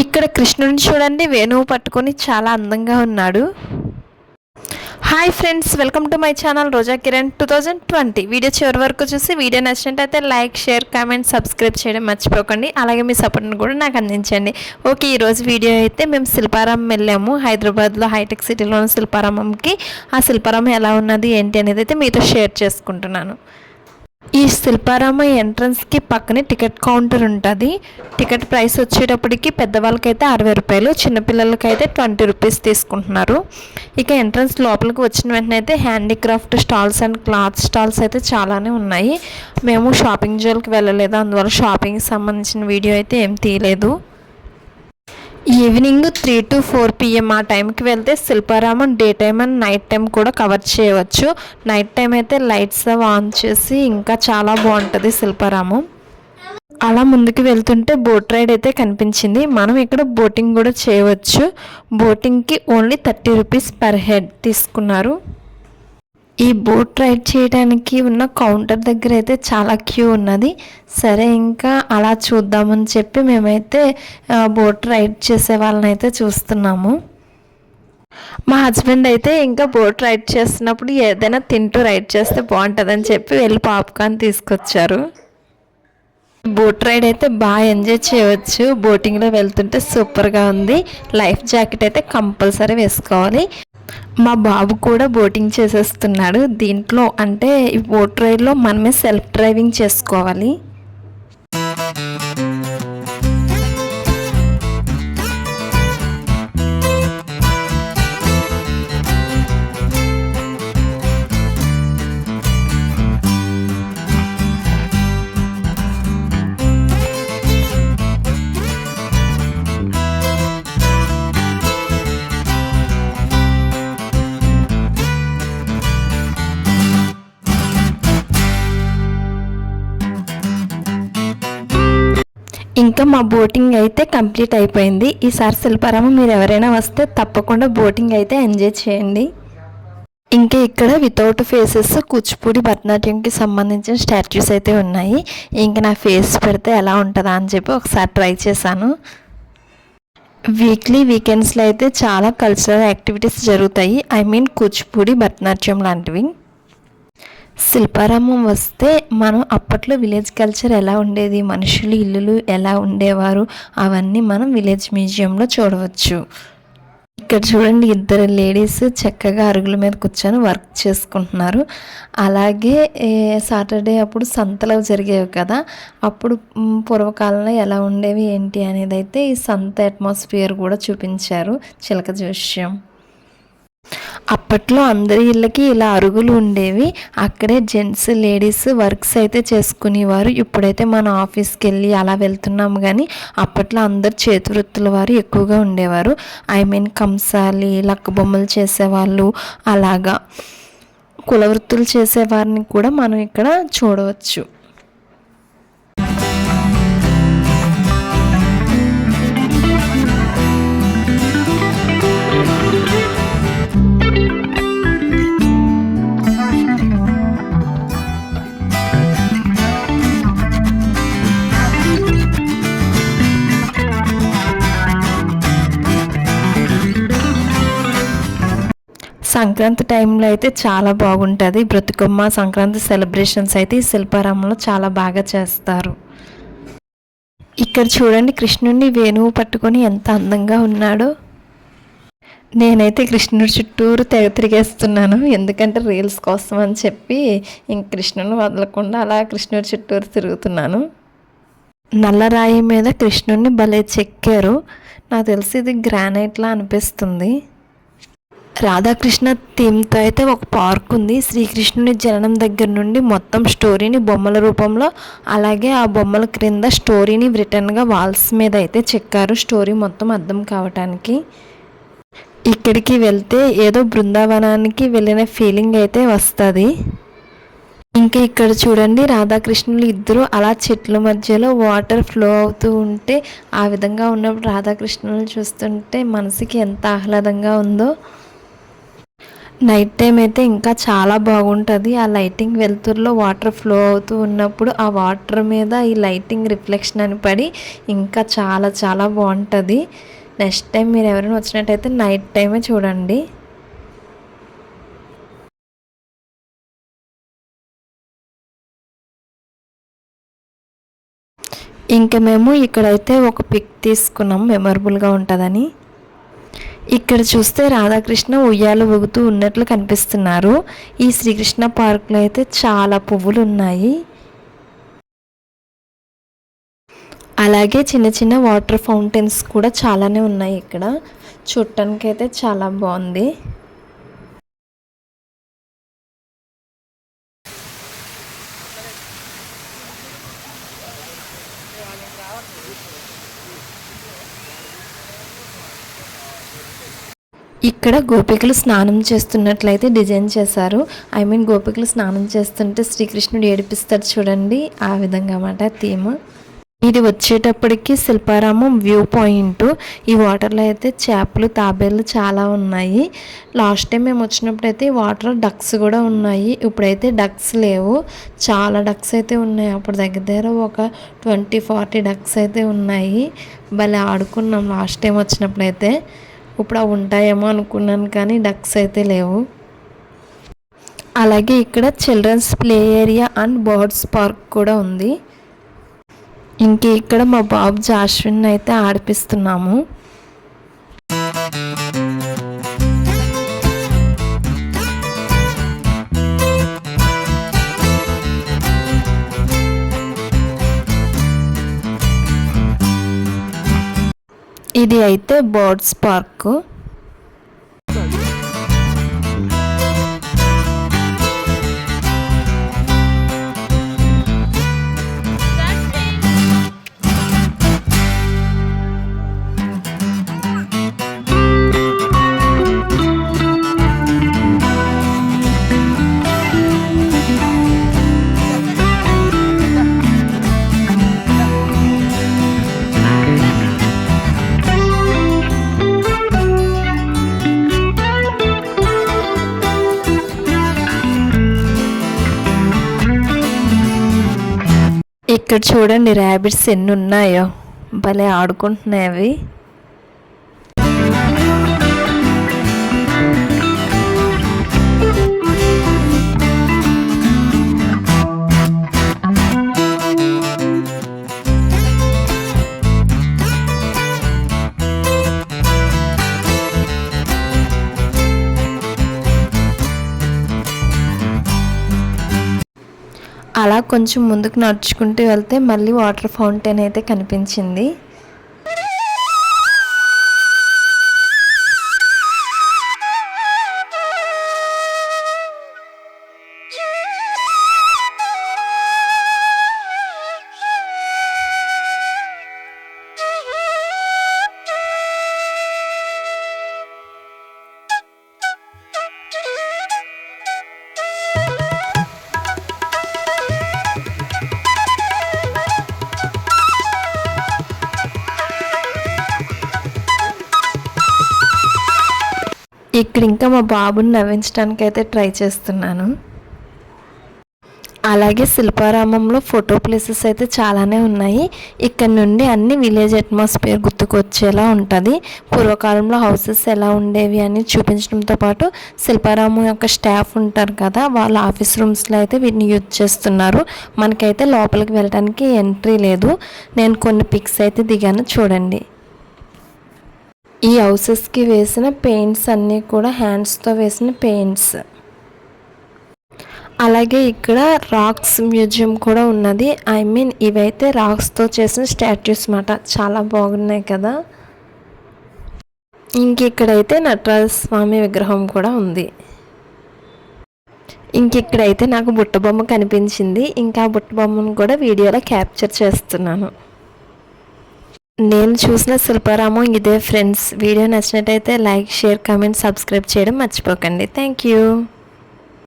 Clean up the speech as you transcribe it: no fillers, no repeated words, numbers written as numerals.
ఇక్కడ కృష్ణుడిని చూడండి, వేణువు పట్టుకొని చాలా అందంగా ఉన్నాడు. Hi friends, welcome to my channel Roja Kiran 2020. Video చివరి వరకు చూసి వీడియో నచ్చినట్టయితే లైక్, షేర్, కామెంట్, సబ్స్క్రైబ్ చేయడం మర్చిపోకండి. అలాగే మీ సపోర్ట్ని కూడా నాకు అందించండి. ఓకే, ఈరోజు వీడియో అయితే మేము శిల్పారామం వెళ్ళాము. హైదరాబాద్లో హైటెక్ సిటీలోని శిల్పారామంకి. ఆ శిల్పారామం ఎలా ఉన్నది ఏంటి అనేది అయితే మీతో షేర్ చేసుకుంటున్నాను. ఈ శిల్పారామం ఎంట్రన్స్కి పక్కనే టికెట్ కౌంటర్ ఉంటుంది. టికెట్ ప్రైస్ వచ్చేటప్పటికి పెద్దవాళ్ళకైతే 60 రూపాయలు, చిన్నపిల్లలకైతే 20 రూపీస్ తీసుకుంటున్నారు. ఇక ఎంట్రన్స్ లోపలికి వచ్చిన వెంటనే అయితే handicraft stalls and cloth stalls అయితే చాలానే ఉన్నాయి. మేము షాపింగ్ జోన్కి వెళ్ళలేదు, అందువల్ల షాపింగ్కి సంబంధించిన వీడియో అయితే ఏం తీయలేదు. ఈవినింగ్ 3 to 4 PM ఆ టైంకి వెళ్తే Shilparamam day time and night time కూడా కవర్ చేయవచ్చు. నైట్ టైం అయితే లైట్స్ ఆన్ చేసి ఇంకా చాలా బాగుంటుంది శిల్పారామం. అలా ముందుకు వెళ్తుంటే బోట్ రైడ్ అయితే కనిపించింది. మనం ఇక్కడ బోటింగ్ కూడా చేయవచ్చు. బోటింగ్కి ఓన్లీ 30 రూపీస్ పర్ హెడ్ తీసుకున్నారు. ఈ బోట్ రైడ్ చేయడానికి ఉన్న కౌంటర్ దగ్గర అయితే చాలా క్యూ ఉన్నది. సరే, ఇంకా అలా చూద్దామని చెప్పి మేమైతే బోట్ రైడ్ చేసే వాళ్ళని అయితే చూస్తున్నాము. మా హస్బెండ్ అయితే ఇంకా బోట్ రైడ్ చేస్తున్నప్పుడు ఏదైనా తింటూ రైడ్ చేస్తే బాగుంటుందని చెప్పి వెళ్ళి పాప్కార్న్ తీసుకొచ్చారు. బోట్ రైడ్ అయితే బాగా ఎంజాయ్ చేయవచ్చు. బోటింగ్లో వెళ్తుంటే సూపర్గా ఉంది. లైఫ్ జాకెట్ అయితే కంపల్సరీ వేసుకోవాలి. మా బాబు కూడా బోటింగ్ చేసేస్తున్నాడు. దీంట్లో అంటే ఈ బోట్ రైడ్లో మనమే సెల్ఫ్ డ్రైవింగ్ చేసుకోవాలి. ఇంకా మా బోటింగ్ అయితే కంప్లీట్ అయిపోయింది. ఈసారి శిల్పారామం మీరు ఎవరైనా వస్తే తప్పకుండా బోటింగ్ అయితే ఎంజాయ్ చేయండి. ఇంకా ఇక్కడ వితౌట్ ఫేసెస్ కూచిపూడి భరతనాట్యంకి సంబంధించిన స్టాచ్యూస్ అయితే ఉన్నాయి. ఇంకా నా ఫేస్ పెడితే ఎలా ఉంటుందా అని చెప్పి ఒకసారి ట్రై చేశాను. వీక్లీ వీకెండ్స్లో అయితే చాలా కల్చరల్ యాక్టివిటీస్ జరుగుతాయి. కూచిపూడి భరతనాట్యం లాంటివి. శిల్పారామం వస్తే మనం అప్పట్లో విలేజ్ కల్చర్ ఎలా ఉండేది, మనుషులు ఇల్లులు ఎలా ఉండేవారు, అవన్నీ మనం విలేజ్ మ్యూజియంలో చూడవచ్చు. ఇక్కడ చూడండి, 2 లేడీస్ చక్కగా అరుగుల మీద కూర్చొని వర్క్ చేసుకుంటున్నారు. అలాగే సాటర్డే అప్పుడు సంతలు జరిగేవి కదా, అప్పుడు పూర్వకాలంలో ఎలా ఉండేవి ఏంటి అనేది అయితే ఈ సంత అట్మాస్ఫియర్ కూడా చూపించారు. చిలక జోష్యం. అప్పట్లో అందరి ఇళ్ళకి ఇలా అరుగులు ఉండేవి. అక్కడే జెంట్స్ లేడీస్ వర్క్స్ అయితే చేసుకునేవారు. ఇప్పుడైతే మనం ఆఫీస్కి వెళ్ళి అలా వెళ్తున్నాము, కానీ అప్పట్లో అందరు చేతి వృత్తుల వారు ఎక్కువగా ఉండేవారు. కంసాలి, లక్క బొమ్మలు చేసేవాళ్ళు, అలాగా కుల వృత్తులు చేసేవారిని కూడా మనం ఇక్కడ చూడవచ్చు. సంక్రాంతి టైంలో అయితే చాలా బాగుంటుంది. బ్రతుకమ్మ సంక్రాంతి సెలబ్రేషన్స్ అయితే ఈ శిల్పారామంలో చాలా బాగా చేస్తారు. ఇక్కడ చూడండి, కృష్ణుడిని వేణువు పట్టుకొని ఎంత అందంగా ఉన్నాడో. నేనైతే కృష్ణుడి చుట్టూరు తిరిగేస్తున్నాను, ఎందుకంటే రీల్స్ కోసం అని చెప్పి ఇంక కృష్ణుని వదలకుండా అలా కృష్ణుడి చుట్టూరు తిరుగుతున్నాను. నల్లరాయి మీద కృష్ణుడిని భలే చెక్కారు. నాకు తెలిసి ఇది గ్రానైట్లా అనిపిస్తుంది. రాధాకృష్ణ థీమ్తో అయితే ఒక పార్క్ ఉంది. శ్రీకృష్ణుని జననం దగ్గర నుండి మొత్తం స్టోరీని బొమ్మల రూపంలో, అలాగే ఆ బొమ్మల క్రింద స్టోరీని రిటర్న్గా వాల్స్ మీద అయితే చెక్కారు, స్టోరీ మొత్తం అర్థం కావటానికి. ఇక్కడికి వెళ్తే ఏదో బృందావనానికి వెళ్ళిన ఫీలింగ్ అయితే వస్తుంది. ఇంకా ఇక్కడ చూడండి, రాధాకృష్ణులు ఇద్దరు అలా చెట్ల మధ్యలో వాటర్ ఫ్లో అవుతూ ఉంటే, ఆ విధంగా ఉన్నప్పుడు రాధాకృష్ణులు చూస్తుంటే మనసుకి ఎంత ఆహ్లాదంగా ఉందో. నైట్ టైం అయితే ఇంకా చాలా బాగుంటుంది. ఆ లైటింగ్ వెలుతురులో వాటర్ ఫ్లో అవుతూ ఉన్నప్పుడు ఆ వాటర్ మీద ఈ లైటింగ్ రిఫ్లెక్షన్ అని పడి ఇంకా చాలా చాలా బాగుంటుంది. నెక్స్ట్ టైం మీరు ఎవరైనా వచ్చినట్టయితే నైట్ టైమే చూడండి. ఇంకా మేము ఇక్కడైతే ఒక పిక్ తీసుకున్నాం మెమరబుల్గా ఉంటుందని. ఇక్కడ చూస్తే రాధాకృష్ణ ఉయ్యాలు ఊగుతూ ఉన్నట్లు కనిపిస్తున్నారు. ఈ శ్రీకృష్ణ పార్క్లో అయితే చాలా పువ్వులు ఉన్నాయి. అలాగే చిన్న చిన్న వాటర్ ఫౌంటైన్స్ కూడా చాలానే ఉన్నాయి. ఇక్కడ చూడటానికి అయితే చాలా బాగుంది. ఇక్కడ గోపికలు స్నానం చేస్తున్నట్లయితే డిజైన్ చేశారు. గోపికలు స్నానం చేస్తుంటే శ్రీకృష్ణుడు ఏడిపిస్తాడు చూడండి, ఆ విధంగా అన్నమాట థీమ్. ఇది వచ్చేటప్పటికి శిల్పారామం వ్యూ పాయింట్. ఈ వాటర్లో అయితే చేపలు తాబేళ్ళు చాలా ఉన్నాయి. లాస్ట్ టైం మేము వచ్చినప్పుడు అయితే వాటర్ డక్స్ కూడా ఉన్నాయి. ఇప్పుడైతే డక్స్ లేవు, చాలా డక్స్ అయితే ఉన్నాయి. అప్పుడు దగ్గర ఒక 20-40 డక్స్ అయితే ఉన్నాయి. భలే ఆడుకున్నాం లాస్ట్ టైం వచ్చినప్పుడు అయితే. ఇప్పుడు అవి ఉంటాయేమో అనుకున్నాను కానీ డక్స్ అయితే లేవు. అలాగే ఇక్కడ children's play area and birds park కూడా ఉంది. ఇక్కడ మా బాబు జాస్విన్ అయితే ఆడిపిస్తున్నాము. ఇది అయితే బర్డ్స్ పార్క్. ఇక్కడ చూడండి ర్యాబిట్స్ ఎన్ని ఉన్నాయో, భలే ఆడుకుంటున్నాయి అవి. అలా కొంచెం ముందుకు నడుచుకుంటూ వెళ్తే మళ్ళీ వాటర్ ఫౌంటైన్ అయితే కనిపించింది. ఇక్కడ ఇంకా మా బాబుని నవ్వించడానికి అయితే ట్రై చేస్తున్నాను. అలాగే శిల్పారామంలో ఫోటో ప్లేసెస్ అయితే చాలానే ఉన్నాయి. ఇక్కడ నుండి అన్ని విలేజ్ అట్మాస్ఫియర్ గుర్తుకొచ్చేలా ఉంటుంది. పూర్వకాలంలో హౌసెస్ ఎలా ఉండేవి అని చూపించడంతో పాటు శిల్పారామం యొక్క స్టాఫ్ ఉంటారు కదా, వాళ్ళ ఆఫీస్ రూమ్స్లో అయితే వీటిని యూజ్ చేస్తున్నారు. మనకైతే లోపలికి వెళ్ళడానికి ఎంట్రీ లేదు. నేను కొన్ని పిక్స్ అయితే దిగాను చూడండి. ఈ హౌసెస్కి వేసిన పెయింట్స్ అన్నీ కూడా హ్యాండ్స్తో వేసిన పెయింట్స్. అలాగే ఇక్కడ రాక్స్ మ్యూజియం కూడా ఉన్నది. ఇవైతే రాక్స్తో చేసిన స్టాట్యూస్ అన్నమాట, చాలా బాగున్నాయి కదా. ఇక్కడైతే నటరాజ స్వామి విగ్రహం కూడా ఉంది. ఇక్కడైతే నాకు బుట్టబొమ్మ కనిపించింది. ఇంకా బుట్టబొమ్మను కూడా వీడియోలో క్యాప్చర్ చేస్తున్నాను. నేను చూసిన శిల్పారామం ఇదే ఫ్రెండ్స్. వీడియో నచ్చినట్టయితే లైక్, షేర్, కామెంట్, సబ్స్క్రైబ్ చేయడం మర్చిపోకండి. Thank you.